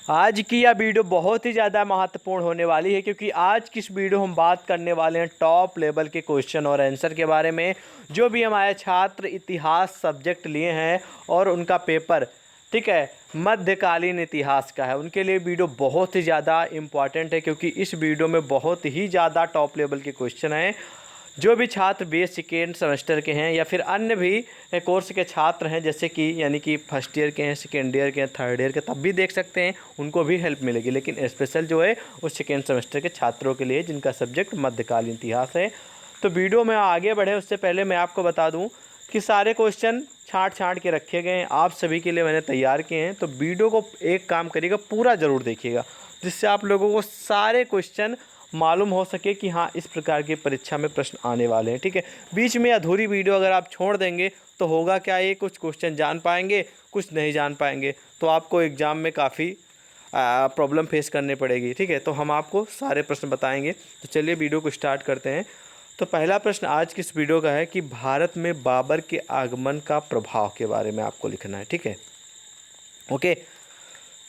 आज की यह वीडियो बहुत ही ज़्यादा महत्वपूर्ण होने वाली है, क्योंकि आज की इस वीडियो हम बात करने वाले हैं टॉप लेवल के क्वेश्चन और आंसर के बारे में। जो भी हमारे छात्र इतिहास सब्जेक्ट लिए हैं और उनका पेपर, ठीक है, मध्यकालीन इतिहास का है, उनके लिए वीडियो बहुत ही ज़्यादा इम्पॉर्टेंट है, क्योंकि इस वीडियो में बहुत ही ज़्यादा टॉप लेवल के क्वेश्चन हैं। जो भी छात्र बी सेकेंड सेमेस्टर के हैं या फिर अन्य भी कोर्स के छात्र हैं, जैसे कि यानी कि फर्स्ट ईयर के हैं, सेकेंड ईयर के हैं, थर्ड ईयर के, तब भी देख सकते हैं, उनको भी हेल्प मिलेगी। लेकिन स्पेशल जो है वो सेकेंड सेमेस्टर के छात्रों के लिए जिनका सब्जेक्ट मध्यकालीन इतिहास है। तो वीडियो में आगे बढ़े उससे पहले मैं आपको बता दूँ कि सारे क्वेश्चन छाँट छाँट के रखे गए हैं, आप सभी के लिए मैंने तैयार किए हैं। तो वीडियो को एक काम करिएगा, पूरा ज़रूर देखिएगा, जिससे आप लोगों को सारे क्वेश्चन मालूम हो सके कि हाँ, इस प्रकार की परीक्षा में प्रश्न आने वाले हैं। ठीक है, बीच में अधूरी वीडियो अगर आप छोड़ देंगे तो होगा क्या, ये कुछ क्वेश्चन जान पाएंगे, कुछ नहीं जान पाएंगे, तो आपको एग्ज़ाम में काफ़ी प्रॉब्लम फेस करनी पड़ेगी। ठीक है, तो हम आपको सारे प्रश्न बताएंगे। तो चलिए वीडियो को स्टार्ट करते हैं। तो पहला प्रश्न आज की इस वीडियो का है कि भारत में बाबर के आगमन का प्रभाव के बारे में आपको लिखना है। ठीक है, ओके।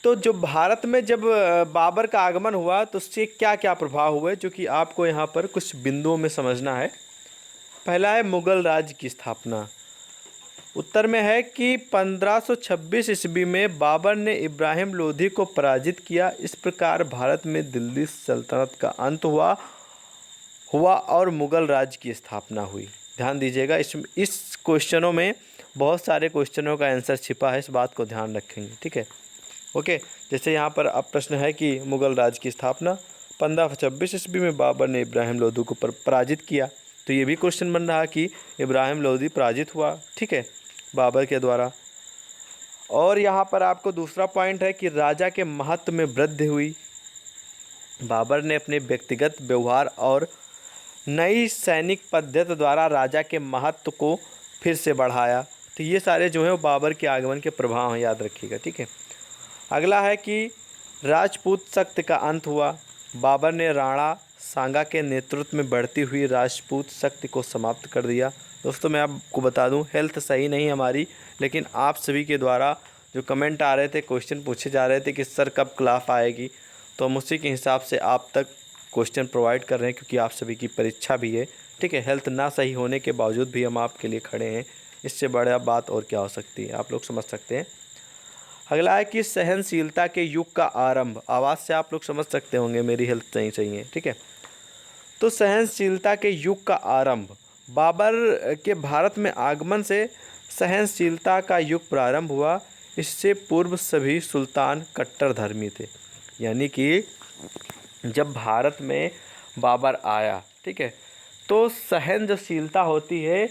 तो जो भारत में जब बाबर का आगमन हुआ तो उससे क्या क्या प्रभाव हुए, जो कि आपको यहाँ पर कुछ बिंदुओं में समझना है। पहला है मुगल राज की स्थापना। उत्तर में है कि 1526 ईस्वी में बाबर ने इब्राहिम लोधी को पराजित किया। इस प्रकार भारत में दिल्ली सल्तनत का अंत हुआ और मुगल राज की स्थापना हुई। ध्यान दीजिएगा, इस क्वेश्चनों में बहुत सारे क्वेश्चनों का आंसर छिपा है, इस बात को ध्यान रखेंगे। ठीक है, ओके। जैसे यहाँ पर अब प्रश्न है कि मुगल राज की स्थापना 1526 ईस्वी में बाबर ने इब्राहिम लोधी को पराजित किया, तो ये भी क्वेश्चन बन रहा कि इब्राहिम लोधी पराजित हुआ, ठीक है, बाबर के द्वारा। और यहाँ पर आपको दूसरा पॉइंट है कि राजा के महत्व में वृद्धि हुई। बाबर ने अपने व्यक्तिगत व्यवहार और नई सैनिक पद्धति द्वारा राजा के महत्व को फिर से बढ़ाया। तो ये सारे जो है वो बाबर के आगमन के प्रभाव हैं, याद रखिएगा। ठीक है, अगला है कि राजपूत शक्ति का अंत हुआ। बाबर ने राणा सांगा के नेतृत्व में बढ़ती हुई राजपूत शक्ति को समाप्त कर दिया। दोस्तों मैं आपको बता दूं, हेल्थ सही नहीं हमारी, लेकिन आप सभी के द्वारा जो कमेंट आ रहे थे, क्वेश्चन पूछे जा रहे थे कि सर कब क्लास आएगी, तो हम उसी के हिसाब से आप तक क्वेश्चन प्रोवाइड कर रहे हैं, क्योंकि आप सभी की परीक्षा भी है। ठीक है, हेल्थ ना सही होने के बावजूद भी हम आपके लिए खड़े हैं, इससे बड़ा बात और क्या हो सकती है, आप लोग समझ सकते हैं। अगला है कि सहनशीलता के युग का आरंभ। आवाज़ से आप लोग समझ सकते होंगे मेरी हेल्थ नहीं सही है। ठीक है, तो सहनशीलता के युग का आरंभ, बाबर के भारत में आगमन से सहनशीलता का युग प्रारंभ हुआ। इससे पूर्व सभी सुल्तान कट्टरधर्मी थे, यानी कि जब भारत में बाबर आया, ठीक है, तो सहनशीलता होती है,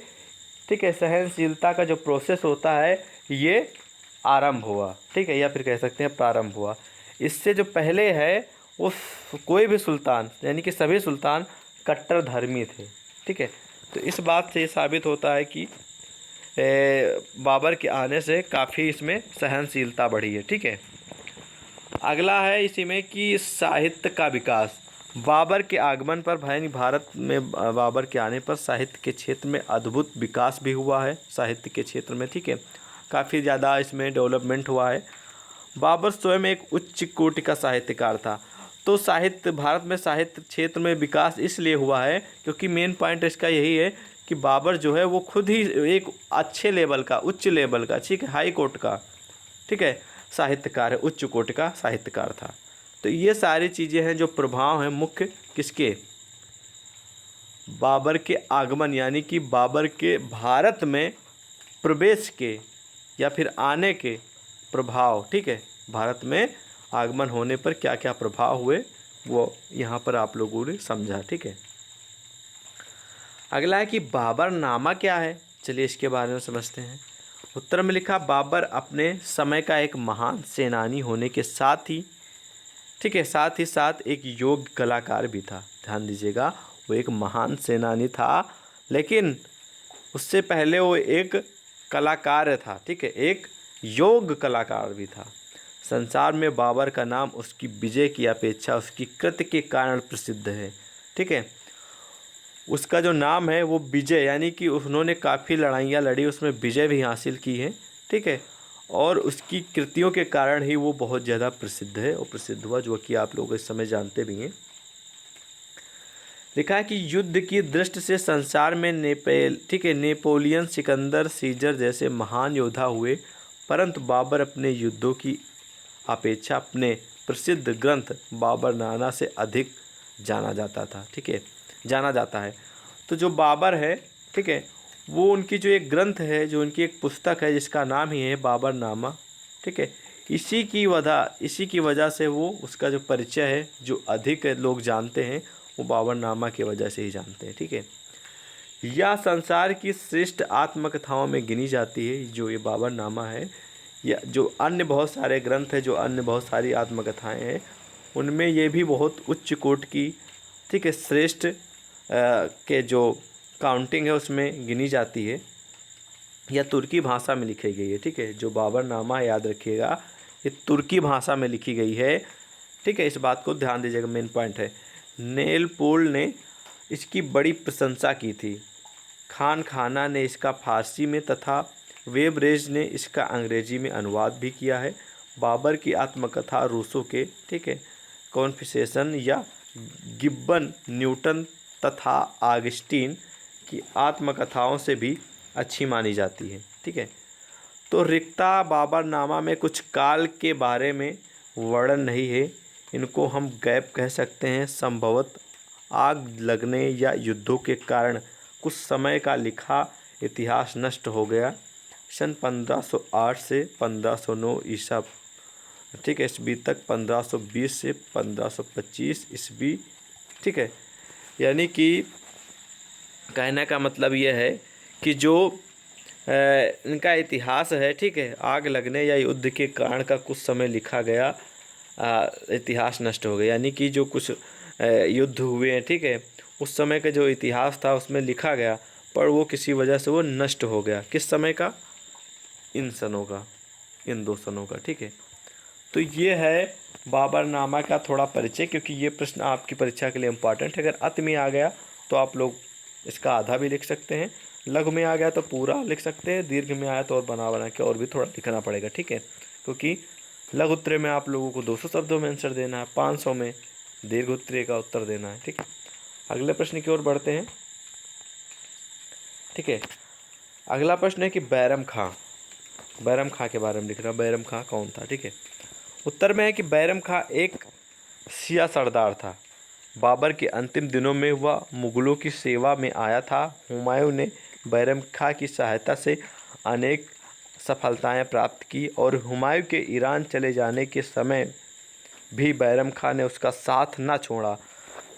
ठीक है, सहनशीलता का जो प्रोसेस होता है ये आरंभ हुआ, ठीक है, या फिर कह सकते हैं प्रारंभ हुआ। इससे जो पहले है उस कोई भी सुल्तान, यानी कि सभी सुल्तान कट्टर धर्मी थे। ठीक है, तो इस बात से ये साबित होता है कि बाबर के आने से काफ़ी इसमें सहनशीलता बढ़ी है। ठीक है, अगला है इसी में कि साहित्य का विकास। बाबर के आगमन पर भारत में बाबर के आने पर साहित्य के क्षेत्र में अद्भुत विकास भी हुआ है, साहित्य के क्षेत्र में। ठीक है, काफ़ी ज़्यादा इसमें डेवलपमेंट हुआ है। बाबर स्वयं एक उच्च कोटि का साहित्यकार था। तो साहित्य, भारत में साहित्य क्षेत्र में विकास इसलिए हुआ है क्योंकि मेन पॉइंट इसका यही है कि बाबर जो है वो खुद ही एक अच्छे लेवल का, उच्च लेवल का, ठीक है, हाई कोर्ट का, ठीक है, साहित्यकार है, उच्च कोट का साहित्यकार था। तो ये सारी चीज़ें हैं जो प्रभाव हैं मुख्य किसके, बाबर के आगमन, यानी कि बाबर के भारत में प्रवेश के या फिर आने के प्रभाव। ठीक है, भारत में आगमन होने पर क्या क्या प्रभाव हुए वो यहाँ पर आप लोगों ने समझा। ठीक है, अगला है कि बाबर नामा क्या है, चलिए इसके बारे में समझते हैं। उत्तर में लिखा, बाबर अपने समय का एक महान सेनानी होने के साथ ही, ठीक है, साथ ही साथ एक योग्य कलाकार भी था। ध्यान दीजिएगा, वो एक महान सेनानी था, लेकिन उससे पहले वो एक कलाकार था। ठीक है, एक योग्य कलाकार भी था। संसार में बाबर का नाम उसकी विजय की अपेक्षा उसकी कृत्य के कारण प्रसिद्ध है। ठीक है, उसका जो नाम है वो विजय, यानी कि उन्होंने काफ़ी लड़ाइयाँ लड़ी, उसमें विजय भी हासिल की है। ठीक है, और उसकी कृतियों के कारण ही वो बहुत ज़्यादा प्रसिद्ध है और प्रसिद्ध हुआ, जो कि आप लोग इस समय जानते भी हैं। लिखा है कि युद्ध की दृष्टि से संसार में नेपोलियन, सिकंदर, सीजर जैसे महान योद्धा हुए, परंतु बाबर अपने युद्धों की अपेक्षा अपने प्रसिद्ध ग्रंथ बाबरनामा से अधिक जाना जाता था। ठीक है, जाना जाता है। तो जो बाबर है, ठीक है, वो उनकी जो एक ग्रंथ है, जो उनकी एक पुस्तक है जिसका नाम ही है बाबरनामा, ठीक है, इसी की वजह से वो उसका जो परिचय है, जो अधिक लोग जानते हैं, वो बाबरनामा की वजह से ही जानते हैं। ठीक है, यह संसार की श्रेष्ठ आत्मकथाओं में गिनी जाती है, जो ये बाबरनामा है, या जो अन्य बहुत सारे ग्रंथ हैं, जो अन्य बहुत सारी आत्मकथाएं हैं, उनमें ये भी बहुत उच्च कोटि की, ठीक है, श्रेष्ठ के जो काउंटिंग है उसमें गिनी जाती है। यह तुर्की भाषा में लिखी गई है। ठीक है, जो बाबरनामा याद रखिएगा, ये तुर्की भाषा में लिखी गई है। ठीक है, इस बात को ध्यान दीजिएगा, मेन पॉइंट है। नेल पोल ने इसकी बड़ी प्रशंसा की थी। खान खाना ने इसका फारसी में तथा वेबरेज ने इसका अंग्रेजी में अनुवाद भी किया है। बाबर की आत्मकथा रूसों के, ठीक है, कॉन्फिसेशन या गिब्बन, न्यूटन तथा ऑगस्टीन की आत्मकथाओं से भी अच्छी मानी जाती है। ठीक है, तो रिक्ता बाबरनामा में कुछ काल के बारे में वर्णन नहीं है। इनको हम गैप कह सकते हैं। संभवत आग लगने या युद्धों के कारण कुछ समय का लिखा इतिहास नष्ट हो गया। सन 1508 से 1509 ईसा, ठीक है, ईस्वी तक, 1520 से 1525 ईस्वी। ठीक है, यानी कि कहने का मतलब यह है कि जो इनका इतिहास है, ठीक है, आग लगने या युद्ध के कारण का कुछ समय लिखा गया इतिहास नष्ट हो गया। यानी कि जो कुछ युद्ध हुए हैं, ठीक है, उस समय का जो इतिहास था उसमें लिखा गया, पर वो किसी वजह से वो नष्ट हो गया। किस समय का? इन सनों का, इन 2 सनों का। ठीक है, तो ये है बाबरनामा का थोड़ा परिचय, क्योंकि ये प्रश्न आपकी परीक्षा के लिए इम्पॉर्टेंट है। अगर अति में आ गया तो आप लोग इसका आधा भी लिख सकते हैं, लघु में आ गया तो पूरा लिख सकते हैं, दीर्घ में आया तो और बना के और भी थोड़ा लिखना पड़ेगा। ठीक है, क्योंकि लघु उत्तरीय में आप लोगों को 200 शब्दों में आंसर देना है, 500 में दीर्घ उत्तरीय का उत्तर देना है। ठीक है, अगले प्रश्न की ओर बढ़ते हैं। ठीक है, अगला प्रश्न है कि बैरम खां के बारे में लिख रहा। बैरम खां कौन था? ठीक है, उत्तर में है कि बैरम खां एक शिया सरदार था। बाबर के अंतिम दिनों में वह मुगलों की सेवा में आया था। हुमायूं ने बैरम खां की सहायता से अनेक सफलताएं प्राप्त की और हुमायूं के ईरान चले जाने के समय भी बैरम खां ने उसका साथ न छोड़ा।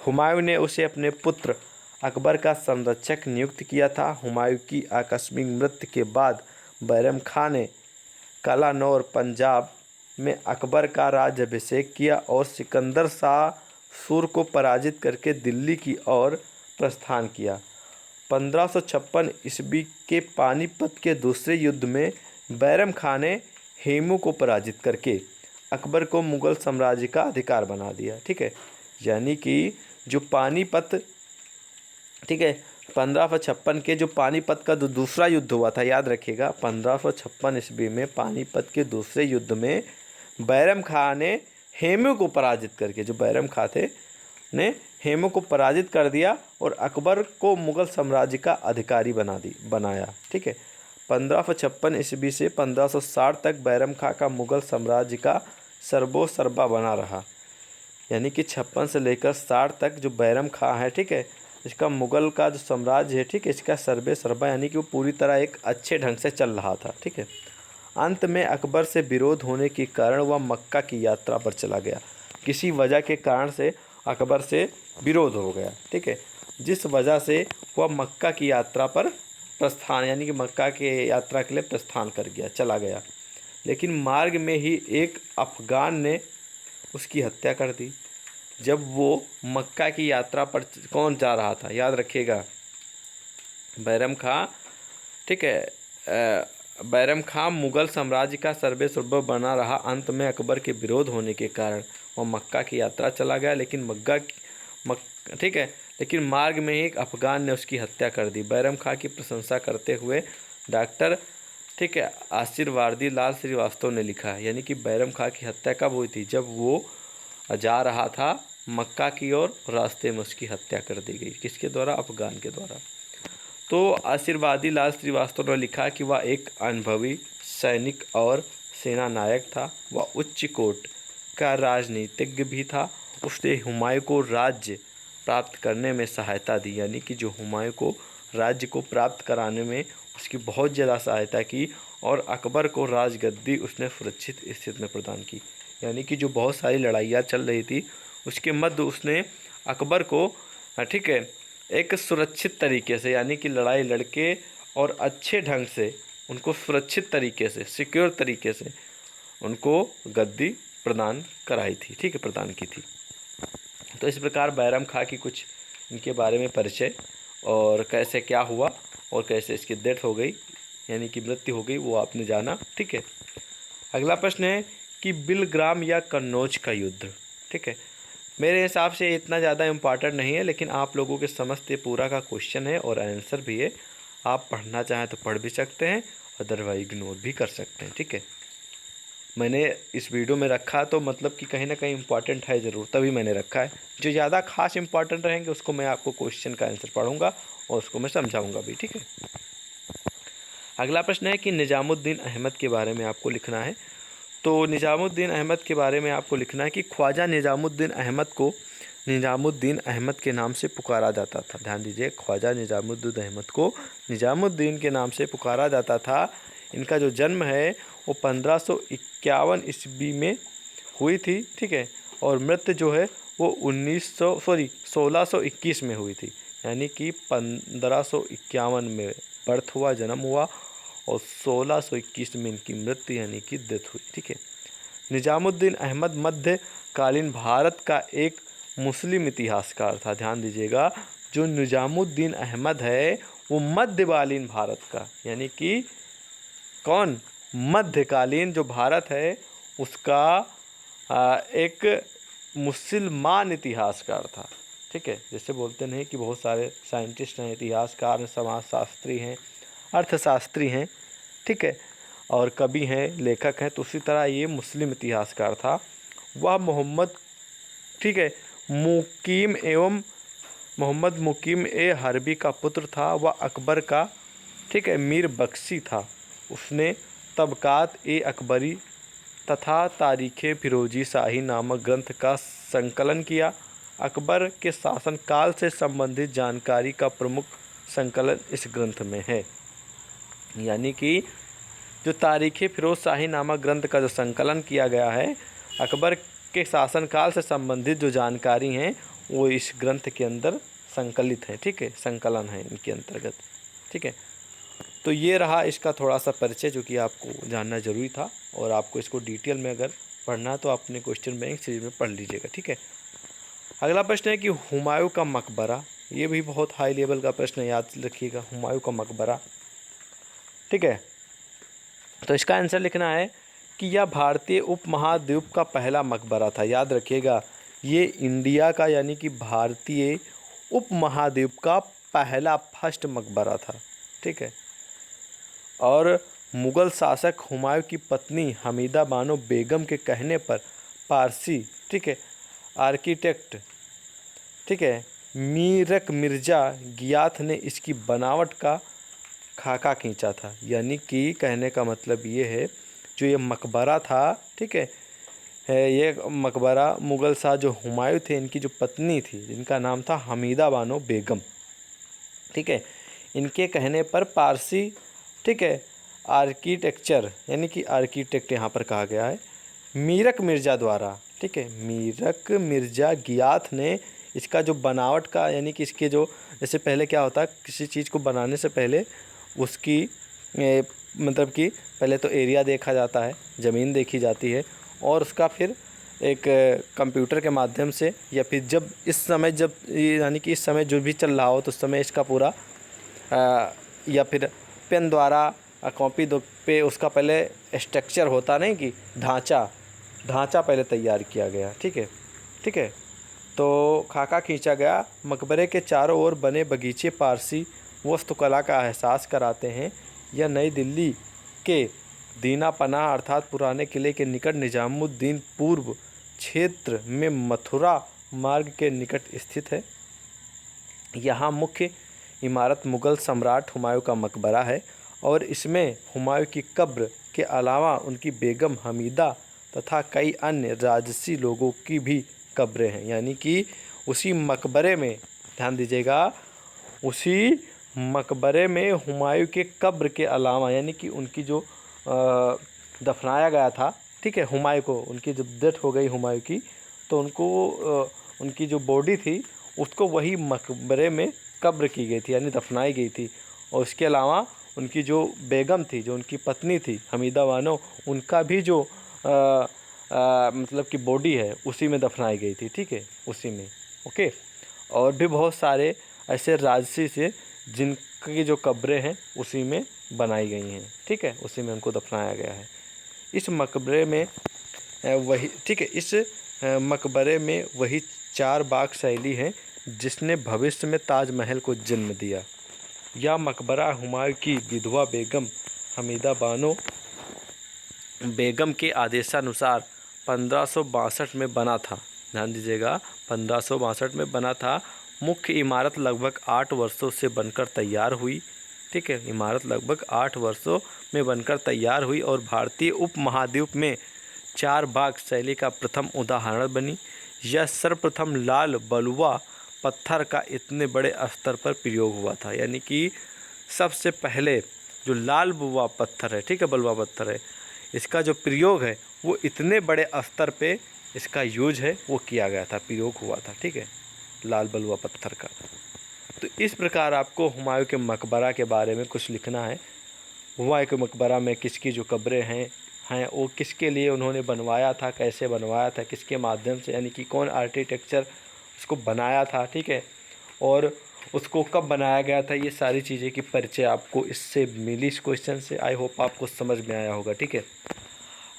हुमायूं ने उसे अपने पुत्र अकबर का संरक्षक नियुक्त किया था। हुमायूं की आकस्मिक मृत्यु के बाद बैरम खां ने कलानौर, पंजाब में अकबर का राज्याभिषेक किया और सिकंदर शाह सूर को पराजित करके दिल्ली की ओर प्रस्थान किया। 1556 ईस्वी के पानीपत के दूसरे युद्ध में बैरम खां ने हेमू को पराजित करके अकबर को मुगल साम्राज्य का अधिकार बना दिया। ठीक है, यानी कि जो पानीपत, ठीक है, 1556 के जो पानीपत का दूसरा युद्ध हुआ था, याद रखिएगा, 1556 ईस्वी में पानीपत के दूसरे युद्ध में बैरम खां ने हेमू को पराजित करके, जो बैरम खां थे ने हेमू को पराजित कर दिया और अकबर को मुगल साम्राज्य का अधिकारी बनाया। ठीक है, 1556 ईस्वी से 1560 तक बैरम खां का मुगल साम्राज्य का सर्वोसर्वा बना रहा। यानी कि 56 से लेकर 60 तक जो बैरम खां है, ठीक है, इसका मुगल का जो साम्राज्य है, ठीक है, इसका सर्वे सर्वा, यानी कि वो पूरी तरह एक अच्छे ढंग से चल रहा था। ठीक है, अंत में अकबर से विरोध होने के कारण वह मक्का की यात्रा पर चला गया। किसी वजह के कारण से अकबर से विरोध हो गया। ठीक है, जिस वजह से वह मक्का की यात्रा पर प्रस्थान, यानी कि मक्का के यात्रा के लिए प्रस्थान कर गया, चला गया। लेकिन मार्ग में ही एक अफगान ने उसकी हत्या कर दी। जब वो मक्का की यात्रा पर कौन जा रहा था? याद रखिएगा, बैरम खां। ठीक है, बैरम खां मुगल साम्राज्य का सर्वेसर्वा बना रहा। अंत में अकबर के विरोध होने के कारण वह मक्का की यात्रा चला गया, लेकिन ठीक है, लेकिन मार्ग में ही एक अफगान ने उसकी हत्या कर दी। बैरम खां की प्रशंसा करते हुए डॉक्टर ठीक है, आशीर्वादी लाल श्रीवास्तव ने लिखा है। यानी कि बैरम खां की हत्या कब हुई थी? जब वो जा रहा था मक्का की ओर, रास्ते में उसकी हत्या कर दी गई। किसके द्वारा? अफगान के द्वारा। तो आशीर्वादी लाल श्रीवास्तव ने लिखा कि वह एक अनुभवी सैनिक और सेना नायक था। वह उच्च कोट का राजनीतिज्ञ भी था। उसने हुमायूं को राज्य प्राप्त करने में सहायता दी। यानी कि जो हुमायूं को राज्य को प्राप्त कराने में उसकी बहुत ज़्यादा सहायता की, और अकबर को राजगद्दी उसने सुरक्षित स्थिति में प्रदान की। यानी कि जो बहुत सारी लड़ाइयाँ चल रही थी उसके मध्य उसने अकबर को, ठीक है, एक सुरक्षित तरीके से, यानी कि लड़ाई लड़के और अच्छे ढंग से उनको सुरक्षित तरीके से, सिक्योर तरीके से उनको गद्दी प्रदान कराई थी। ठीक है, प्रदान की थी। तो इस प्रकार बैरम खां की कुछ इनके बारे में परिचय, और कैसे क्या हुआ और कैसे इसकी डेथ हो गई, यानी कि मृत्यु हो गई, वो आपने जाना। ठीक है, अगला प्रश्न है कि बिलग्राम या कन्नौज का युद्ध। ठीक है, मेरे हिसाब से इतना ज़्यादा इम्पॉर्टेंट नहीं है, लेकिन आप लोगों के समझ से पूरा का क्वेश्चन है और आंसर भी है। आप पढ़ना चाहें तो पढ़ भी सकते हैं, अदरवाइज इग्नोर भी कर सकते हैं। ठीक है, मैंने इस वीडियो में रखा तो मतलब कि कहीं ना कहीं इम्पॉर्टेंट है ज़रूर, तभी मैंने रखा है। जो ज़्यादा खास इम्पॉर्टेंट रहेंगे उसको मैं आपको क्वेश्चन का आंसर पढ़ूंगा और उसको मैं समझाऊंगा भी। ठीक है, अगला प्रश्न है कि निज़ामुद्दीन अहमद के बारे में आपको लिखना है। तो निज़ामुद्दीन अहमद के बारे में आपको लिखना है कि ख्वाजा निज़ामुद्दीन अहमद को निज़ामुद्दीन अहमद के नाम से पुकारा जाता था। ध्यान दीजिए, ख्वाजा निज़ामुद्दीन अहमद को निज़ामुद्दीन के नाम से पुकारा जाता था। इनका जो जन्म है वो 1551 ईस्वी में हुई थी। ठीक है, और मृत्यु जो है वो 1621 में हुई थी। यानी कि 1551 में बर्थ हुआ, जन्म हुआ, और 1621 में इनकी मृत्यु यानी कि डेथ हुई। ठीक है, निज़ामुद्दीन अहमद मध्यकालीन भारत का एक मुस्लिम इतिहासकार था। ध्यान दीजिएगा, जो निज़ामुद्दीन अहमद है वो मध्यकालीन भारत का, यानी कि कौन? मध्यकालीन जो भारत है उसका एक मुसलमान इतिहासकार था। ठीक है, जैसे बोलते नहीं कि बहुत सारे साइंटिस्ट हैं, इतिहासकार हैं, समाजशास्त्री हैं, अर्थशास्त्री हैं, ठीक है, और कवि हैं, लेखक हैं, तो उसी तरह ये मुस्लिम इतिहासकार था। वह ठीक है, मोहम्मद मुकीम ए हरबी का पुत्र था। वह अकबर का, ठीक है, मीर बख्शी था। उसने तबकात ए अकबरी तथा तारीख़ फिरोजी शाही नामक ग्रंथ का संकलन किया। अकबर के शासनकाल से संबंधित जानकारी का प्रमुख संकलन इस ग्रंथ में है। यानी कि जो तारीख़ फिरोज शाही नामक ग्रंथ का जो संकलन किया गया है, अकबर के शासनकाल से संबंधित जो जानकारी हैं वो इस ग्रंथ के अंदर संकलित है। ठीक है, संकलन है इनके अंतर्गत। ठीक है, तो ये रहा इसका थोड़ा सा परिचय जो कि आपको जानना ज़रूरी था, और आपको इसको डिटेल में अगर पढ़ना तो अपने क्वेश्चन बैंक सीरीज में पढ़ लीजिएगा। ठीक है, अगला प्रश्न है कि हुमायूं का मकबरा। ये भी बहुत हाई लेवल का प्रश्न है, याद रखिएगा, हुमायूं का मकबरा। ठीक है, तो इसका आंसर लिखना है कि यह भारतीय उपमहाद्वीप का पहला मकबरा था। याद रखिएगा, ये इंडिया का यानी कि भारतीय उपमहाद्वीप का पहला फर्स्ट मकबरा था। ठीक है, और मुग़ल शासक हुमायूं की पत्नी हमीदा बानो बेगम के कहने पर पारसी, ठीक है, आर्किटेक्ट, ठीक है, मीरक मिर्ज़ा गियाथ ने इसकी बनावट का खाका खींचा था। यानी कि कहने का मतलब ये है, जो ये मकबरा था, ठीक है, ये मकबरा मुग़ल शाह जो हुमायूं थे, इनकी जो पत्नी थी जिनका नाम था हमीदा बानो बेगम, ठीक है, इनके कहने पर पारसी, ठीक है, आर्किटेक्चर यानी कि आर्किटेक्ट यहाँ पर कहा गया है, मीरक मिर्ज़ा द्वारा, ठीक है, मीरक मिर्ज़ा गियाथ ने इसका जो बनावट का, यानी कि इसके जो, जैसे पहले क्या होता है, किसी चीज़ को बनाने से पहले उसकी मतलब कि पहले तो एरिया देखा जाता है, ज़मीन देखी जाती है, और उसका फिर एक कंप्यूटर के माध्यम से, या फिर जब इस समय जब यानी कि इस समय जो भी चल रहा हो तो उस समय इसका पूरा या फिर पेन द्वारा कॉपी पे उसका पहले स्ट्रक्चर होता नहीं कि ढांचा पहले तैयार किया गया। ठीक है, ठीक है, तो खाका खींचा गया। मकबरे के चारों ओर बने बगीचे पारसी वास्तुकला का एहसास कराते हैं। यह नई दिल्ली के दीना पनाह अर्थात पुराने किले के निकट निजामुद्दीन पूर्व क्षेत्र में मथुरा मार्ग के निकट स्थित है। यहाँ मुख्य इमारत मुग़ल सम्राट हुमायूं का मकबरा है और इसमें हुमायूं की कब्र के अलावा उनकी बेगम हमीदा तथा कई अन्य राजसी लोगों की भी कब्रें हैं। यानी कि उसी मकबरे में, ध्यान दीजिएगा, उसी मकबरे में हुमायूं के कब्र के अलावा, यानी कि उनकी जो दफनाया गया था, ठीक है, हुमायूं को, उनकी जब डेथ हो गई हुमायूं की, तो उनको उनकी जो बॉडी थी उसको वही मकबरे में कब्र की गई थी, यानी दफनाई गई थी। और उसके अलावा उनकी जो बेगम थी, जो उनकी पत्नी थी हमीदा बानो, उनका भी जो मतलब कि बॉडी है उसी में दफनाई गई थी, ठीक है, उसी में। ओके। और भी बहुत सारे ऐसे राजसी से जिनकी जो कब्रें हैं उसी में बनाई गई हैं, ठीक है, उसी में उनको दफनाया गया है। इस मकबरे में वही, ठीक है, इस मकबरे में वही चार बाग शैली है जिसने भविष्य में ताजमहल को जन्म दिया। यह मकबरा हुमायूं की विधवा बेगम हमीदा बानो बेगम के आदेशानुसार 1562 में बना था। ध्यान दीजिएगा, 1562 में बना था। मुख्य इमारत लगभग 8 वर्षों से बनकर तैयार हुई, ठीक है, इमारत लगभग 8 वर्षों में बनकर तैयार हुई और भारतीय उपमहाद्वीप में चार बाग शैली का प्रथम उदाहरण बनी। यह सर्वप्रथम लाल बलुआ पत्थर का इतने बड़े स्तर पर प्रयोग हुआ था। यानी कि सबसे पहले जो लाल बलुआ पत्थर है, ठीक है, बलुआ पत्थर है, इसका जो प्रयोग है वो इतने बड़े स्तर पे इसका यूज है वो किया गया था, प्रयोग हुआ था, ठीक है, लाल बलुआ पत्थर का। तो इस प्रकार आपको हुमायूं के मकबरा के बारे में कुछ लिखना है। हुमायूं के मकबरा में किसकी जो कब्रें हैं वो किसके लिए उन्होंने बनवाया था, कैसे बनवाया था, किसके माध्यम से, यानी कि कौन आर्किटेक्चर उसको बनाया था, ठीक है, और उसको कब बनाया गया था, ये सारी चीज़ें की परिचय आपको इससे मिली, इस क्वेश्चन से। आई होप आपको समझ में आया होगा, ठीक है।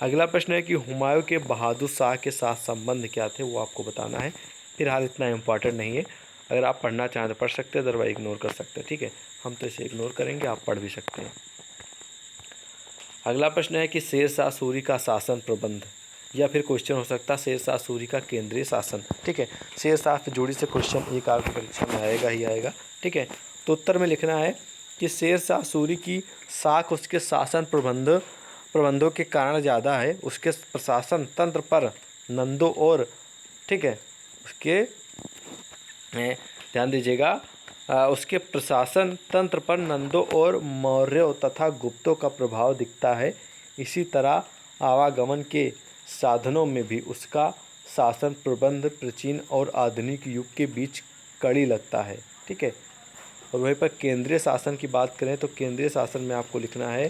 अगला प्रश्न है कि हुमायूं के बहादुर शाह के साथ संबंध क्या थे, वो आपको बताना है। फिलहाल इतना इम्पॉर्टेंट नहीं है, अगर आप पढ़ना चाहें तो पढ़ सकते हैं, अदरवाइज इग्नोर कर सकते हैं, ठीक है, हम तो इसे इग्नोर करेंगे, आप पढ़ भी सकते हैं। अगला प्रश्न है कि शेर शाह सूरी का शासन प्रबंध, या फिर क्वेश्चन हो सकता है शेर शाह सूरी का केंद्रीय शासन, ठीक है, शेर शाह से जोड़ी से क्वेश्चन एक आपकी परीक्षा में आएगा ही आएगा, ठीक है। तो उत्तर में लिखना है कि शेर शाह सूरी की साख उसके शासन प्रबंधों के कारण ज़्यादा है, उसके प्रशासन तंत्र पर नंदों और, ठीक है, उसके ध्यान दीजिएगा, उसके प्रशासन तंत्र पर नंदों और मौर्यों तथा गुप्तों का प्रभाव दिखता है। इसी तरह आवागमन के साधनों में भी उसका शासन प्रबंध प्राचीन और आधुनिक युग के बीच कड़ी लगता है, ठीक है। और वहीं पर केंद्रीय शासन की बात करें तो केंद्रीय शासन में आपको लिखना है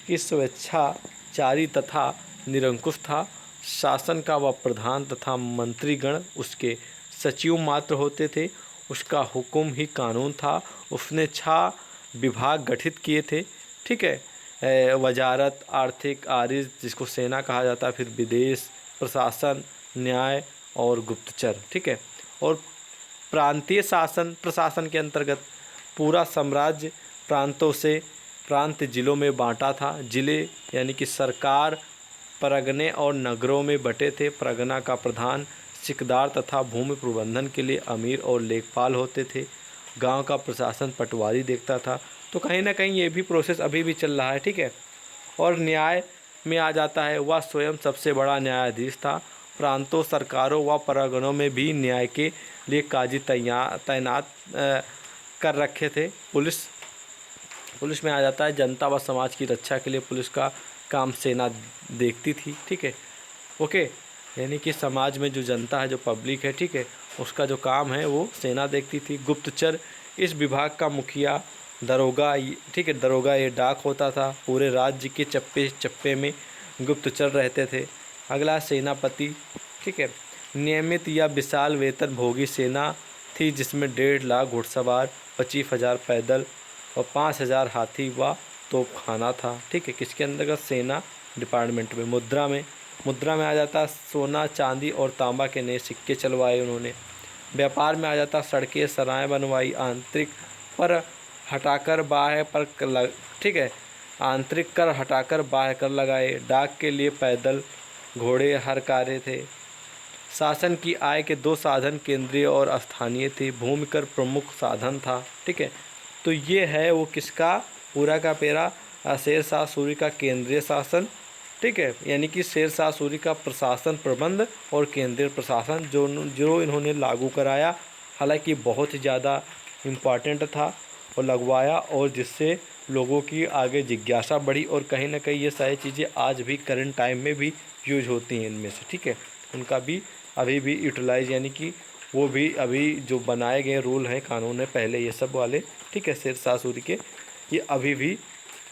कि स्वेच्छाचारी तथा निरंकुश था। शासन का वह प्रधान तथा मंत्रीगण उसके सचिव मात्र होते थे। उसका हुक्म ही कानून था। उसने 6 विभाग गठित किए थे, ठीक है, वजारत, आर्थिक, आरिज जिसको सेना कहा जाता है, फिर विदेश, प्रशासन, न्याय और गुप्तचर, ठीक है। और प्रांतीय शासन प्रशासन के अंतर्गत पूरा साम्राज्य प्रांतों से प्रांत जिलों में बांटा था। जिले यानी कि सरकार परगने और नगरों में बटे थे। परगना का प्रधान सिकदार तथा भूमि प्रबंधन के लिए अमीर और लेखपाल होते थे। गांव का प्रशासन पटवारी देखता था। तो कहीं ना कहीं ये भी प्रोसेस अभी भी चल रहा है, ठीक है। और न्याय में आ जाता है, वह स्वयं सबसे बड़ा न्यायाधीश था। प्रांतों, सरकारों व परगनों में भी न्याय के लिए काजी तैनात कर रखे थे। पुलिस में आ जाता है, जनता व समाज की रक्षा के लिए पुलिस का काम सेना देखती थी, ठीक है, ओके। यानी कि समाज में जो जनता है, जो पब्लिक है, ठीक है, उसका जो काम है वो सेना देखती थी। गुप्तचर, इस विभाग का मुखिया दरोगा, ठीक है, दरोगा ये डाक होता था। पूरे राज्य के चप्पे चप्पे में गुप्तचर रहते थे। अगला सेनापति, ठीक है, नियमित या विशाल वेतन भोगी सेना थी जिसमें 1.5 लाख घुड़सवार, 25,000 पैदल और 5,000 हाथी व तोपखाना था, ठीक है। किसके अंतर्गत? सेना डिपार्टमेंट में। मुद्रा में आ जाता सोना, चांदी और तांबा के नए सिक्के चलवाए उन्होंने। व्यापार में आ जाता सड़कें, सराय बनवाई, आंतरिक पर हटाकर बाह्य पर, ठीक है, आंतरिक कर हटाकर बाह्य कर लगाए। डाक के लिए पैदल घोड़े हर कार्य थे। शासन की आय के दो साधन केंद्रीय और स्थानीय थे। भूमि कर प्रमुख साधन था। ठीक है, तो ये है वो किसका पूरा का पेरा, शेर शाह सूरी का केंद्रीय शासन। ठीक है, यानी कि शेर शाह सूरी का प्रशासन प्रबंध और केंद्रीय प्रशासन जो इन्होंने लागू कराया, हालांकि बहुत ही ज़्यादा इम्पॉर्टेंट था और लगवाया, और जिससे लोगों की आगे जिज्ञासा बढ़ी, और कहीं ना कहीं ये सारी चीज़ें आज भी करंट टाइम में भी यूज होती हैं इनमें से। ठीक है, उनका भी अभी भी यूटिलाइज, यानी कि वो भी अभी जो बनाए गए रूल हैं, कानून है पहले ये सब वाले, ठीक है, शेर शाह सूरी के, ये अभी भी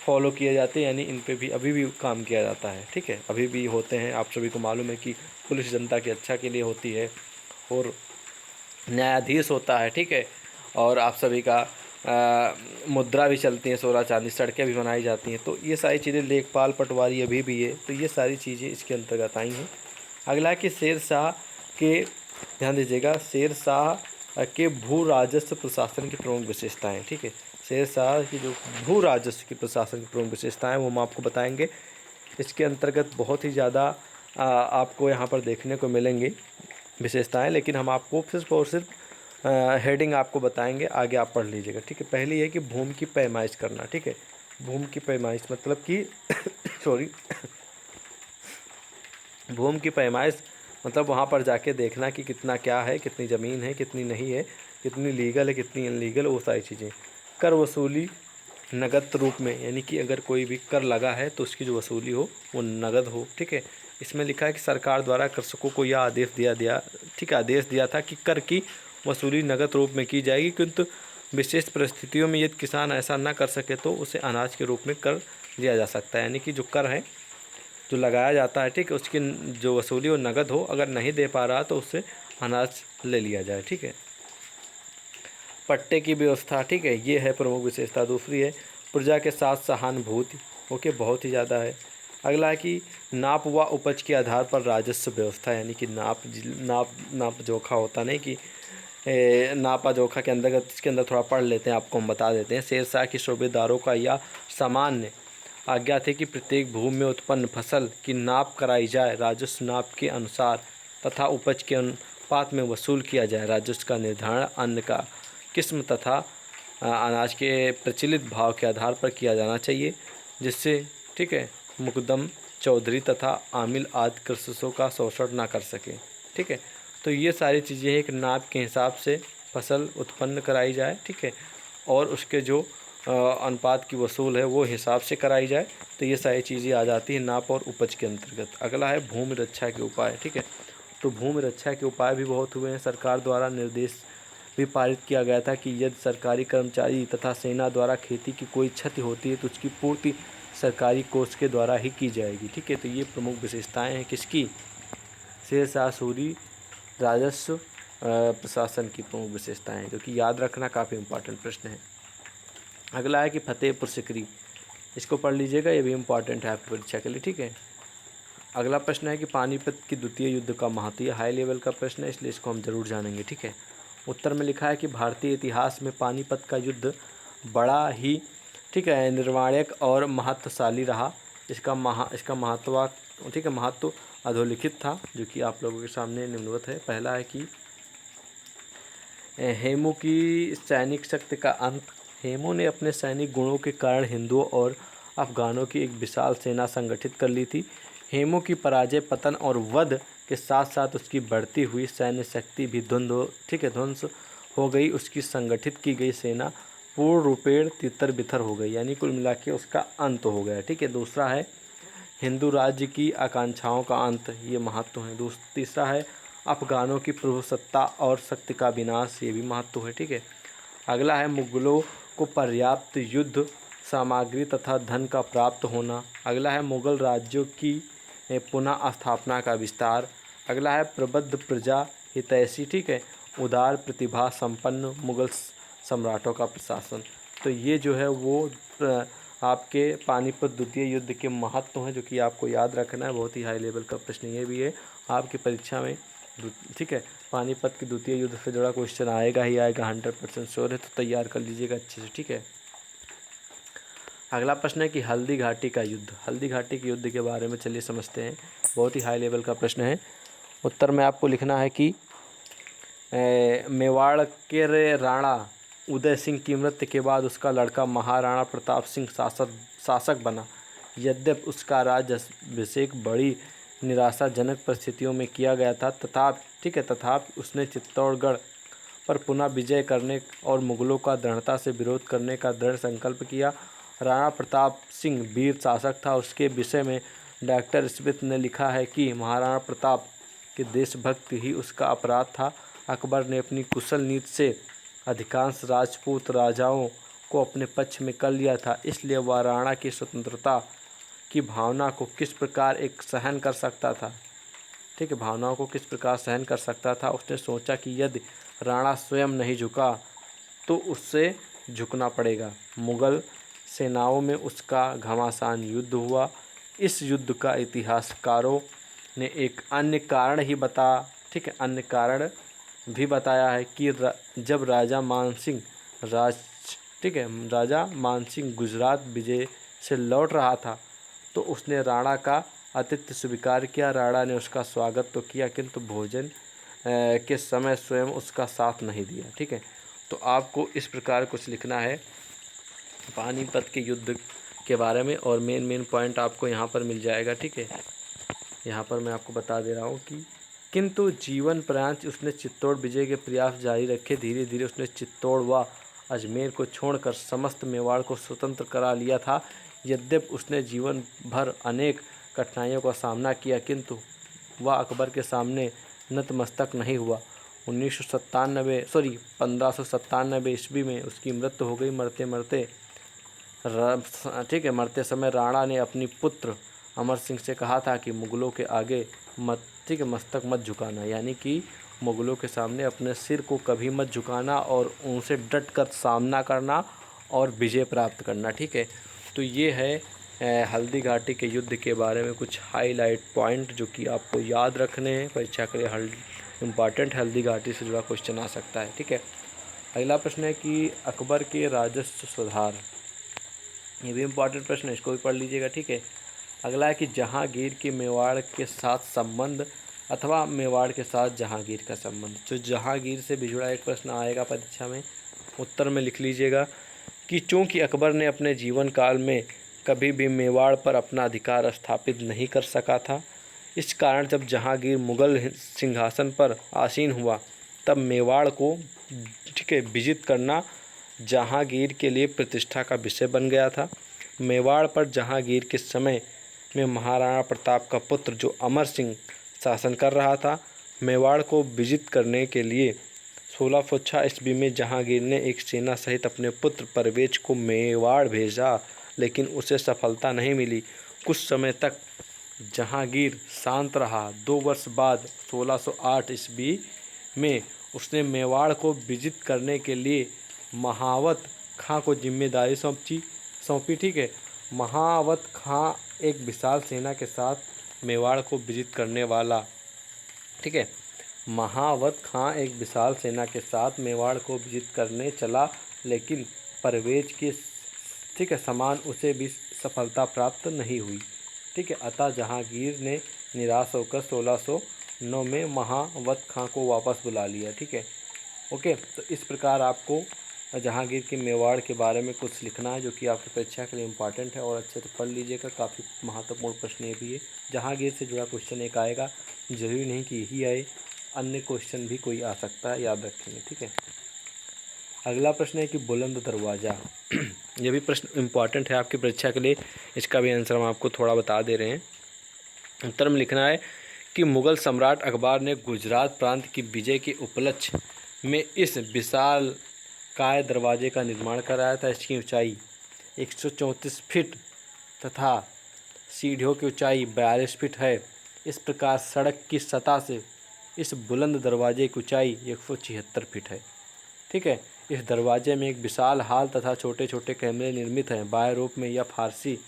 फॉलो किए जाते हैं, यानी इन पे भी अभी भी काम किया जाता है। ठीक है, अभी भी होते हैं। आप सभी को मालूम है कि पुलिस जनता की अच्छा के लिए होती है, और न्यायाधीश होता है। ठीक है, और आप सभी का मुद्रा भी चलती है, सोना चांदी, सड़कें भी बनाई जाती हैं। तो ये सारी चीज़ें, लेखपाल पटवारी अभी भी है, तो ये सारी चीज़ें इसके अंतर्गत आई हैं। अगला कि शेर शाह के, ध्यान दीजिएगा, शेर शाह के भू राजस्व प्रशासन की प्रमुख विशेषताएं। ठीक है, शेर शाह की जो भू राजस्व की प्रशासन की प्रमुख विशेषताएं वो हम आपको बताएंगे। इसके अंतर्गत बहुत ही ज़्यादा आपको यहाँ पर देखने को मिलेंगी विशेषताएं, लेकिन हम आपको सिर्फ और सिर्फ हेडिंग आपको बताएंगे, आगे आप पढ़ लीजिएगा। ठीक है, पहली है कि भूमि की पैमाइश करना। ठीक है, भूमि की पैमाइश मतलब कि सॉरी भूमि की पैमाइश मतलब वहाँ पर जाके देखना कि कितना क्या है, कितनी ज़मीन है, कितनी नहीं है, कितनी लीगल है, कितनी इनलीगल, वो सारी चीज़ें। कर वसूली नगद रूप में, यानी कि अगर कोई भी कर लगा है तो उसकी जो वसूली हो वो नगद हो। ठीक है, इसमें लिखा है कि सरकार द्वारा कृषकों को यह आदेश आदेश दिया था कि कर की वसूली नगद रूप में की जाएगी, किंतु विशेष परिस्थितियों में यदि किसान ऐसा न कर सके तो उसे अनाज के रूप में कर दिया जा सकता है। यानी कि जो कर है जो लगाया जाता है, ठीक है, उसकी जो वसूली वो नगद हो, अगर नहीं दे पा रहा तो उससे अनाज ले लिया जाए। ठीक है, पट्टे की व्यवस्था। ठीक है, ये है प्रमुख विशेषता। दूसरी है प्रजा के साथ सहानुभूति, ओके, बहुत ही ज़्यादा है। अगला है कि नाप व उपज के आधार पर राजस्व व्यवस्था, यानी कि नाप जोखा होता नहीं कि नापा जोखा के अंतर्गत, इसके अंदर थोड़ा पढ़ लेते हैं, आपको हम बता देते हैं। शेर शाह के सूबेदारों का यह सामान्य आज्ञा थी कि प्रत्येक भूमि में उत्पन्न फसल की नाप कराई जाए, राजस्व नाप के अनुसार तथा उपज के अनुपात में वसूल किया जाए। राजस्व का निर्धारण अन्न का किस्म तथा अनाज के प्रचलित भाव के आधार पर किया जाना चाहिए, जिससे, ठीक है, मुकदम चौधरी तथा आमिल आदि कृषकों का शोषण ना कर सके। ठीक है, तो ये सारी चीज़ें एक नाप के हिसाब से फसल उत्पन्न कराई जाए। ठीक है, और उसके जो अनुपात की वसूल है वो हिसाब से कराई जाए। तो ये सारी चीज़ें आ जाती है नाप और उपज के अंतर्गत। अगला है भूमि रक्षा के उपाय। ठीक है, तो भूमि रक्षा के उपाय भी बहुत हुए हैं। सरकार द्वारा निर्देश भी पारित किया गया था कि यदि सरकारी कर्मचारी तथा सेना द्वारा खेती की कोई क्षति होती है तो उसकी पूर्ति सरकारी कोष के द्वारा ही की जाएगी। ठीक है, तो ये प्रमुख विशेषताएं हैं किसकी, शेर शाह सूरी राजस्व प्रशासन की प्रमुख विशेषताएं हैं, जो कि याद रखना काफ़ी इंपॉर्टेंट प्रश्न है। अगला है कि फतेहपुर सिकरी, इसको पढ़ लीजिएगा, ये भी इम्पॉर्टेंट है आपकी परीक्षा के लिए। ठीक है, अगला प्रश्न है कि पानीपत की द्वितीय युद्ध का महत्व, ये हाई लेवल का प्रश्न है, इसलिए इसको हम जरूर जानेंगे। ठीक है, उत्तर में लिखा है कि भारतीय इतिहास में पानीपत का युद्ध बड़ा ही, ठीक है, निर्णायक और महत्वशाली रहा। इसका महत्व, ठीक है, महत्व अधोलिखित था, जो कि आप लोगों के सामने निम्नवत है। पहला है कि हेमू की सैनिक शक्ति का अंत। हेमू ने अपने सैनिक गुणों के कारण हिंदुओं और अफगानों की एक विशाल सेना संगठित कर ली थी। हेमू की पराजय, पतन और वध के साथ साथ उसकी बढ़ती हुई सैन्य शक्ति भी ध्वंस हो गई। उसकी संगठित की गई सेना पूर्ण रूपेण तितर बितर हो गई, यानी कुल मिला के उसका अंत हो गया। ठीक है, दूसरा है हिंदू राज्य की आकांक्षाओं का अंत, ये महत्व है। तीसरा है अफगानों की प्रभुसत्ता और शक्ति का विनाश, ये भी महत्व है। ठीक है, अगला है मुगलों को पर्याप्त युद्ध सामग्री तथा धन का प्राप्त होना। अगला है मुगल राज्यों की पुनः स्थापना का विस्तार। अगला है प्रबुद्ध प्रजा हितैषी, ठीक है, उदार प्रतिभा संपन्न मुगल सम्राटों का प्रशासन। तो ये जो है वो आपके पानीपत द्वितीय युद्ध के महत्व हैं, जो कि आपको याद रखना है। बहुत ही हाई लेवल का प्रश्न ये भी है आपकी परीक्षा में। ठीक है, पानीपत के द्वितीय युद्ध से जुड़ा क्वेश्चन आएगा ही आएगा, 100% श्योर है, तो तैयार कर लीजिएगा अच्छे से। ठीक है, अगला प्रश्न है कि हल्दी घाटी का युद्ध, हल्दी घाटी के युद्ध के बारे में चलिए समझते हैं। बहुत ही हाई लेवल का प्रश्न है। उत्तर में आपको लिखना है कि मेवाड़ के राणा उदय सिंह की मृत्यु के बाद उसका लड़का महाराणा प्रताप सिंह शासक बना। यद्यपि उसका राज्याभिषेक बड़ी निराशाजनक परिस्थितियों में किया गया था, तथापि उसने चित्तौड़गढ़ पर पुनः विजय करने और मुगलों का दृढ़ता से विरोध करने का दृढ़ संकल्प किया। राणा प्रताप सिंह वीर शासक था। उसके विषय में डॉक्टर स्मिथ ने लिखा है कि महाराणा प्रताप के देशभक्ति ही उसका अपराध था। अकबर ने अपनी कुशल नीति से अधिकांश राजपूत राजाओं को अपने पक्ष में कर लिया था, इसलिए वह राणा की स्वतंत्रता की भावना को किस प्रकार सहन कर सकता था। भावनाओं को किस प्रकार सहन कर सकता था। उसने सोचा कि यदि राणा स्वयं नहीं झुका तो उससे झुकना पड़ेगा। मुगल सेनाओं में उसका घमासान युद्ध हुआ। इस युद्ध का इतिहासकारों ने एक अन्य कारण भी बताया है कि जब राजा मानसिंह गुजरात विजय से लौट रहा था तो उसने राणा का आतिथ्य स्वीकार किया। राणा ने उसका स्वागत तो किया किंतु भोजन के समय स्वयं उसका साथ नहीं दिया। तो आपको इस प्रकार कुछ लिखना है पानीपत के युद्ध के बारे में और मेन पॉइंट आपको यहाँ पर मिल जाएगा। यहाँ पर मैं आपको बता दे रहा हूँ कि किंतु जीवन पर्यंत उसने चित्तौड़ विजय के प्रयास जारी रखे। धीरे धीरे उसने चित्तौड़ व अजमेर को छोड़कर समस्त मेवाड़ को स्वतंत्र करा लिया था। यद्यपि उसने जीवन भर अनेक कठिनाइयों का सामना किया किंतु वह अकबर के सामने नतमस्तक नहीं हुआ। 1597 ईस्वी में उसकी मृत्यु हो गई। मरते समय राणा ने अपनी पुत्र अमर सिंह से कहा था कि मुगलों के आगे मस्तक मत झुकाना, यानी कि मुगलों के सामने अपने सिर को कभी मत झुकाना और उनसे डट कर सामना करना और विजय प्राप्त करना। तो ये है हल्दी घाटी के युद्ध के बारे में कुछ हाईलाइट पॉइंट जो कि आपको याद रखने हैं। परीक्षा के लिए इम्पॉर्टेंट हल्दी घाटी से जुड़ा क्वेश्चन आ सकता है। अगला प्रश्न है कि अकबर के राजस्व सुधार, ये भी इम्पॉर्टेंट प्रश्न है, इसको भी पढ़ लीजिएगा। अगला है कि जहांगीर के मेवाड़ के साथ संबंध अथवा मेवाड़ के साथ जहांगीर का संबंध। जो जहांगीर से भी जुड़ा एक प्रश्न आएगा परीक्षा में, उत्तर में लिख लीजिएगा कि चूँकि अकबर ने अपने जीवन काल में कभी भी मेवाड़ पर अपना अधिकार स्थापित नहीं कर सका था, इस कारण जब जहांगीर मुगल सिंहासन पर आसीन हुआ तब मेवाड़ को विजित करना जहांगीर के लिए प्रतिष्ठा का विषय बन गया था। मेवाड़ पर जहांगीर के समय में महाराणा प्रताप का पुत्र जो अमर सिंह शासन कर रहा था। मेवाड़ को विजित करने के लिए 1606 ईस्वी में जहांगीर ने एक सेना सहित अपने पुत्र परवेज को मेवाड़ भेजा, लेकिन उसे सफलता नहीं मिली। कुछ समय तक जहांगीर शांत रहा। 2 वर्ष बाद 1608 ईस्वी में उसने मेवाड़ को विजित करने के लिए महावत खां को जिम्मेदारी सौंपी। महावत खां एक विशाल सेना के साथ मेवाड़ को विजित करने वाला। महावत खां एक विशाल सेना के साथ मेवाड़ को विजित करने चला, लेकिन परवेज के समान उसे भी सफलता प्राप्त नहीं हुई। अतः जहांगीर ने निराश होकर 1609 में महावत खां को वापस बुला लिया। तो इस प्रकार आपको जहांगीर के मेवाड़ के बारे में कुछ लिखना है जो कि आपकी परीक्षा के लिए इम्पॉर्टेंट है और अच्छे से पढ़ लीजिएगा। काफ़ी महत्वपूर्ण प्रश्न ये भी है। जहांगीर से जुड़ा क्वेश्चन एक आएगा, जरूरी नहीं कि यही आए, अन्य क्वेश्चन भी कोई आ सकता है, याद रखेंगे। अगला प्रश्न है कि बुलंद दरवाज़ा ये भी प्रश्न इम्पॉर्टेंट है आपकी परीक्षा के लिए। इसका भी आंसर हम आपको थोड़ा बता दे रहे हैं। उत्तर में लिखना है कि मुग़ल सम्राट अकबर ने गुजरात प्रांत की विजय के उपलक्ष्य में इस विशाल काय दरवाजे का निर्माण कराया था। इसकी ऊंचाई 134 फीट तथा सीढ़ियों की ऊंचाई 42 फीट है। इस प्रकार सड़क की सतह से इस बुलंद दरवाजे की ऊंचाई 176 फीट है। इस दरवाजे में एक विशाल हाल तथा छोटे छोटे कैमरे निर्मित हैं। बाह्य रूप में यह फारसी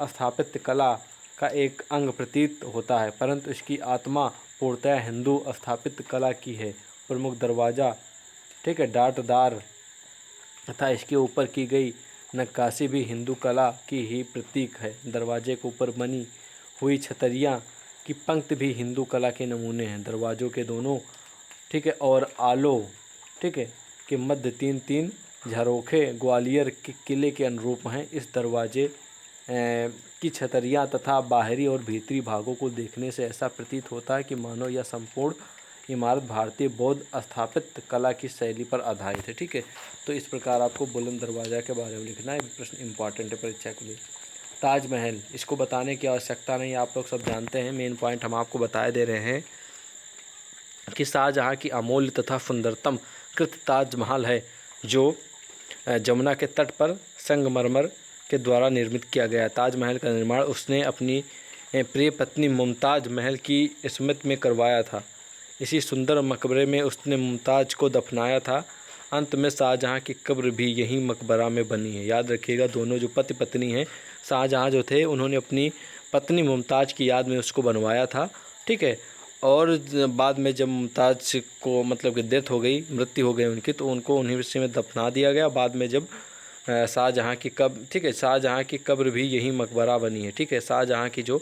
स्थापत्य कला का एक अंग प्रतीत होता है, परंतु इसकी आत्मा पूर्णतः हिंदू स्थापत्य कला की है। प्रमुख दरवाज़ा डाटदार तथा इसके ऊपर की गई नक्काशी भी हिंदू कला की ही प्रतीक है। दरवाजे के ऊपर बनी हुई छतरियाँ की पंक्ति भी हिंदू कला के नमूने हैं। दरवाज़ों के दोनों, ठीक है, और आलो, ठीक है, के मध्य तीन तीन झरोखे ग्वालियर के किले के अनुरूप हैं। इस दरवाजे की छतरियाँ तथा बाहरी और भीतरी भागों को देखने से ऐसा प्रतीत होता है कि मानो यह संपूर्ण इमारत भारतीय बौद्ध स्थापत्य कला की शैली पर आधारित है। ठीक है, तो इस प्रकार आपको बुलंद दरवाज़ा के बारे में लिखना है। प्रश्न इंपॉर्टेंट है परीक्षा के लिए। ताजमहल, इसको बताने की आवश्यकता नहीं, आप लोग सब जानते हैं। मेन पॉइंट हम आपको बताए दे रहे हैं कि शाहजहाँ की अमूल्य तथा सुंदरतम कृत ताजमहल है, जो जमुना के तट पर संगमरमर के द्वारा निर्मित किया गया। ताजमहल का निर्माण उसने अपनी प्रिय पत्नी मुमताज़ महल की स्मृति में करवाया था। इसी सुंदर मकबरे में उसने मुमताज़ को दफनाया था। अंत में शाहजहाँ की कब्र भी यही मकबरा में बनी है। याद रखिएगा, दोनों जो पति पत्नी हैं, शाहजहाँ जो थे उन्होंने अपनी पत्नी मुमताज़ की याद में उसको बनवाया था। ठीक है, और बाद में जब मुमताज़ को मतलब कि डेथ हो गई, मृत्यु हो गई उनकी, तो उनको उन्हीं उसी में दफना दिया गया। बाद में जब शाहजहाँ की कब्र, ठीक है, शाहजहाँ की कब्र भी यही मकबरा बनी है। ठीक है, शाहजहाँ की जो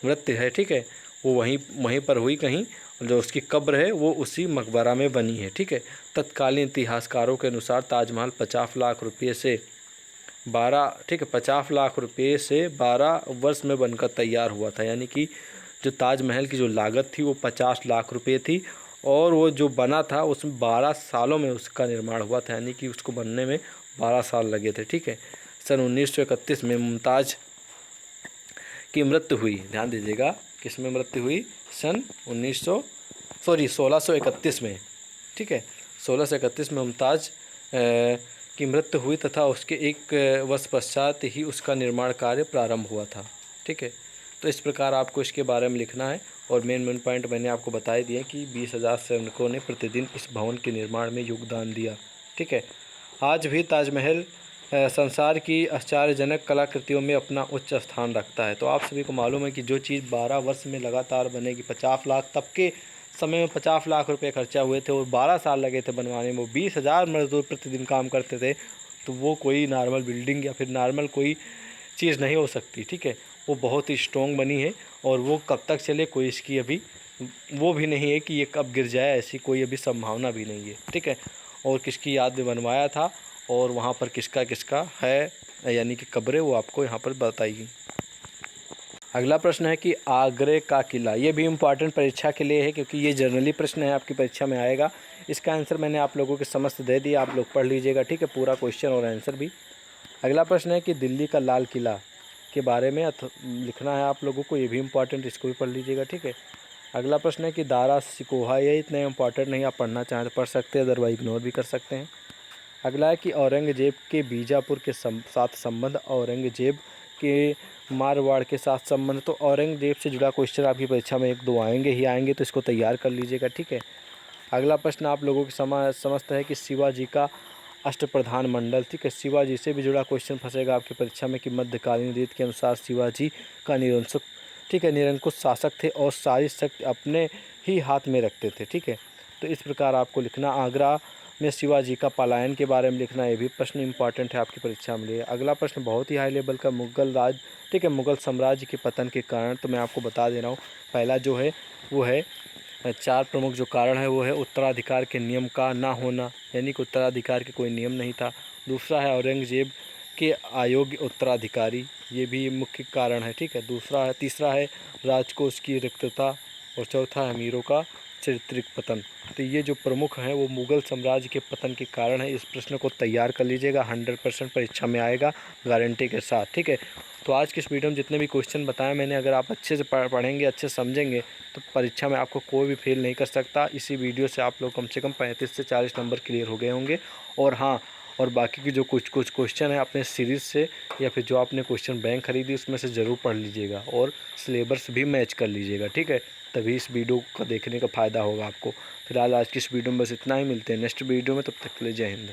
मृत्यु है, ठीक है, वो वहीं पर हुई कहीं, जो उसकी कब्र है वो उसी मकबरा में बनी है। ठीक है, तत्कालीन इतिहासकारों के अनुसार ताजमहल 50 लाख रुपये से 12 वर्ष में बनकर तैयार हुआ था। यानी कि जो ताजमहल की जो लागत थी वो 50 लाख रुपये थी, और वो जो बना था उसमें 12 सालों में उसका निर्माण हुआ था। यानी कि उसको बनने में 12 साल लगे थे। ठीक है, सन 1931 में मुमताज़ की मृत्यु हुई। ध्यान दीजिएगा, किस में मृत्यु हुई? सन 1631 में। ठीक है, 1631 में मुमताज़ की मृत्यु हुई तथा उसके 1 वर्ष पश्चात ही उसका निर्माण कार्य प्रारंभ हुआ था। ठीक है, तो इस प्रकार आपको इसके बारे में लिखना है। और मेन पॉइंट मैंने आपको बता दिए कि 20,000 सैनिकों ने प्रतिदिन इस भवन के निर्माण में योगदान दिया। ठीक है, आज भी ताजमहल संसार की आश्चर्यजनक कलाकृतियों में अपना उच्च स्थान रखता है। तो आप सभी को मालूम है कि जो चीज़ 12 वर्ष में लगातार बनेगी, 50 लाख, तब के समय में 50 लाख रुपए खर्चा हुए थे और 12 साल लगे थे बनवाने में, 20,000 मजदूर प्रतिदिन काम करते थे, तो वो कोई नॉर्मल बिल्डिंग या फिर नॉर्मल कोई चीज़ नहीं हो सकती। ठीक है, वो बहुत ही स्ट्रॉन्ग बनी है, और वो कब तक चले कोई इसकी अभी वो भी नहीं है कि ये कब गिर जाए, ऐसी कोई अभी संभावना भी नहीं है। ठीक है, और किसकी याद में बनवाया था और वहाँ पर किसका किसका है, यानी कि कब्रें, वो आपको यहाँ पर बताएगी। अगला प्रश्न है कि आगरे का किला, ये भी इम्पॉर्टेंट परीक्षा के लिए है, क्योंकि ये जनरली प्रश्न है, आपकी परीक्षा में आएगा। इसका आंसर मैंने आप लोगों के समस्त दे दिया, आप लोग पढ़ लीजिएगा। ठीक है, पूरा क्वेश्चन और आंसर भी। अगला प्रश्न है कि दिल्ली का लाल किला के बारे में लिखना है आप लोगों को, ये भी इम्पॉर्टेंट, इसको भी पढ़ लीजिएगा। ठीक है, अगला प्रश्न है कि दारा सिकोहा, ये इतने इम्पॉर्टेंट नहीं, आप पढ़ना चाहें तो पढ़ सकते हैं, अदरवाइज इग्नोर भी कर सकते हैं। अगला है कि औरंगजेब के बीजापुर के साथ संबंध, औरंगजेब के मारवाड़ के साथ संबंध। तो औरंगजेब से जुड़ा क्वेश्चन आपकी परीक्षा में 1-2 आएंगे ही आएंगे, तो इसको तैयार कर लीजिएगा। ठीक है, अगला प्रश्न आप लोगों की समझता है कि शिवाजी का अष्टप्रधान मंडल। ठीक है, शिवाजी से भी जुड़ा क्वेश्चन फंसेगा आपकी परीक्षा में कि मध्यकालीन रीत के अनुसार शिवाजी का निरंकुश शासक थे और सारी शक्ति अपने ही हाथ में रखते थे। ठीक है, तो इस प्रकार आपको लिखना। आगरा में शिवाजी का पलायन के बारे में लिखना, ये भी प्रश्न इंपॉर्टेंट है आपकी परीक्षा में लिए। अगला प्रश्न बहुत ही हाई लेवल का, मुगल राज, ठीक है, मुगल साम्राज्य के पतन के कारण। तो मैं आपको बता दे रहा हूँ, पहला जो है वो है 4 प्रमुख जो कारण है वो है उत्तराधिकार के नियम का ना होना, यानी कि उत्तराधिकार के कोई नियम नहीं था। दूसरा है औरंगजेब के अयोग्य उत्तराधिकारी, ये भी मुख्य कारण है। ठीक है, तीसरा है राजकोष की रिक्तता, और चौथा है अमीरों का चारित्रिक पतन। तो ये जो प्रमुख हैं वो मुगल साम्राज्य के पतन के कारण है। इस प्रश्न को तैयार कर लीजिएगा, 100% परीक्षा में आएगा गारंटी के साथ। ठीक है, तो आज की इस वीडियो में जितने भी क्वेश्चन बताए मैंने, अगर आप अच्छे से पढ़ेंगे, अच्छे से समझेंगे, तो परीक्षा में आपको कोई भी फेल नहीं कर सकता। इसी वीडियो से आप लोग कम से कम 35 से 40 नंबर क्लियर हो गए होंगे। और हाँ, और बाकी की जो कुछ क्वेश्चन है अपने सीरीज़ से या फिर जो आपने क्वेश्चन बैंक खरीदी उसमें से ज़रूर पढ़ लीजिएगा, और सिलेबस भी मैच कर लीजिएगा। ठीक है, तभी इस वीडियो को देखने का फ़ायदा होगा आपको। फिलहाल आज की इस वीडियो में बस इतना ही, मिलते हैं नेक्स्ट वीडियो में, तब तक के लिए जय हिंद।